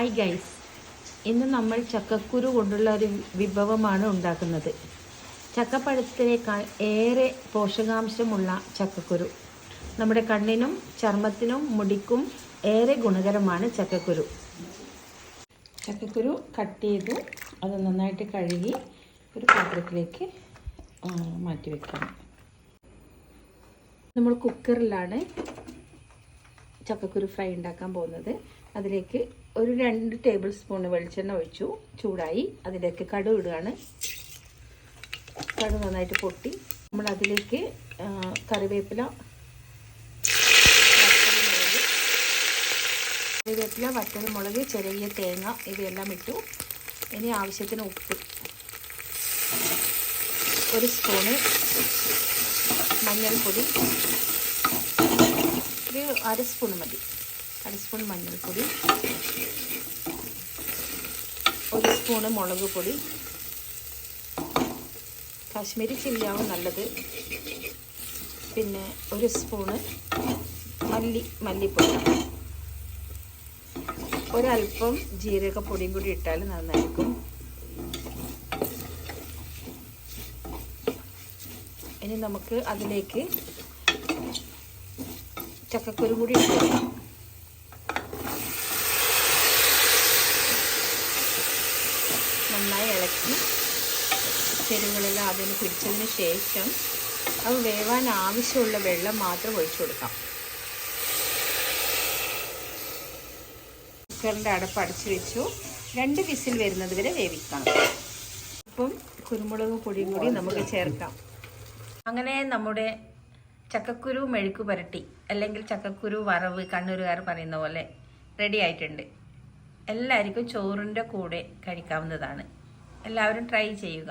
Hi guys, ഇന്ന് നമ്മൾ ചക്കക്കുരു കൊണ്ടുള്ള ഒരു വിഭവമാണ് ഉണ്ടാക്കുന്നത്. ചക്കപ്പഴത്തിനേക്കാൾ ഏറെ പോഷകാംശമുള്ള ചക്കക്കുരു നമ്മുടെ കണ്ണിനും ചർമ്മത്തിനും മുടിക്കും ഏറെ ഗുണകരമാണ് ചക്കക്കുരു. ചക്കക്കുരു കട്ട് ചെയ്തു അത് നന്നായിട്ട് കഴുകി ഒരു പാത്രത്തിലേക്ക് മാറ്റി വെക്കണം. നമ്മൾ കുക്കറിലാണ് ചക്കക്കുരു ഫ്രൈ ഉണ്ടാക്കാൻ പോകുന്നത്. അതിലേക്ക് ഒരു 2 ടേബിൾ സ്പൂൺ വെളിച്ചെണ്ണ ഒഴിച്ചു. ചൂടായി അതിലേക്ക് കടുക് ഇടുകയാണ്. കടുക് നന്നായിട്ട് പൊട്ടി നമ്മൾ അതിലേക്ക് കറിവേപ്പില, വറ്റൽമുളക്, ചെറിയ തേങ്ങ ഇവയെല്ലാം ഇട്ടു. ഇനി ആവശ്യത്തിന് ഉപ്പ്, 1 സ്പൂണ് മഞ്ഞൾപ്പൊടി, ഒരു 1/2 സ്പൂൺ മതി, 1/2 സ്പൂൺ മഞ്ഞൾപ്പൊടി, 1 സ്പൂണ് മുളക് പൊടി, കാശ്മീരി ചില്ലിയാവും നല്ലത്, പിന്നെ 1 സ്പൂണ് മല്ലിപ്പൊടി, ഒരൽപ്പം ജീരകപ്പൊടിയും കൂടി ഇട്ടാൽ നന്നായിരിക്കും. ഇനി നമുക്ക് അതിലേക്ക് ചക്കക്കുരു കൂടി ഇട്ട് കൊടുക്കാം. നന്നായി ഇളക്കി ചേരുവകളെല്ലാം അതിന് പിടിച്ചതിന് ശേഷം അത് വേവാൻ ആവശ്യമുള്ള വെള്ളം മാത്രം ഒഴിച്ചു കൊടുക്കാം. കുക്കറിൻ്റെ അടപ്പ് അടച്ചു വെച്ചു. 2 വിസിൽ വരുന്നത് വരെ വേവിക്കണം. അപ്പം കുരുമുളക് പൊടിയും കൂടി നമുക്ക് ചേർക്കാം. അങ്ങനെ നമ്മുടെ ചക്കക്കുരു മെഴുക്ക് പുരട്ടി അല്ലെങ്കിൽ ചക്കക്കുരു വറവ് കണ്ണൂരുകാർ പറയുന്ന പോലെ റെഡി ആയിട്ടുണ്ട്. എല്ലാവർക്കും ചോറിൻ്റെ കൂടെ കഴിക്കാവുന്നതാണ്. എല്ലാവരും ട്രൈ ചെയ്യുക.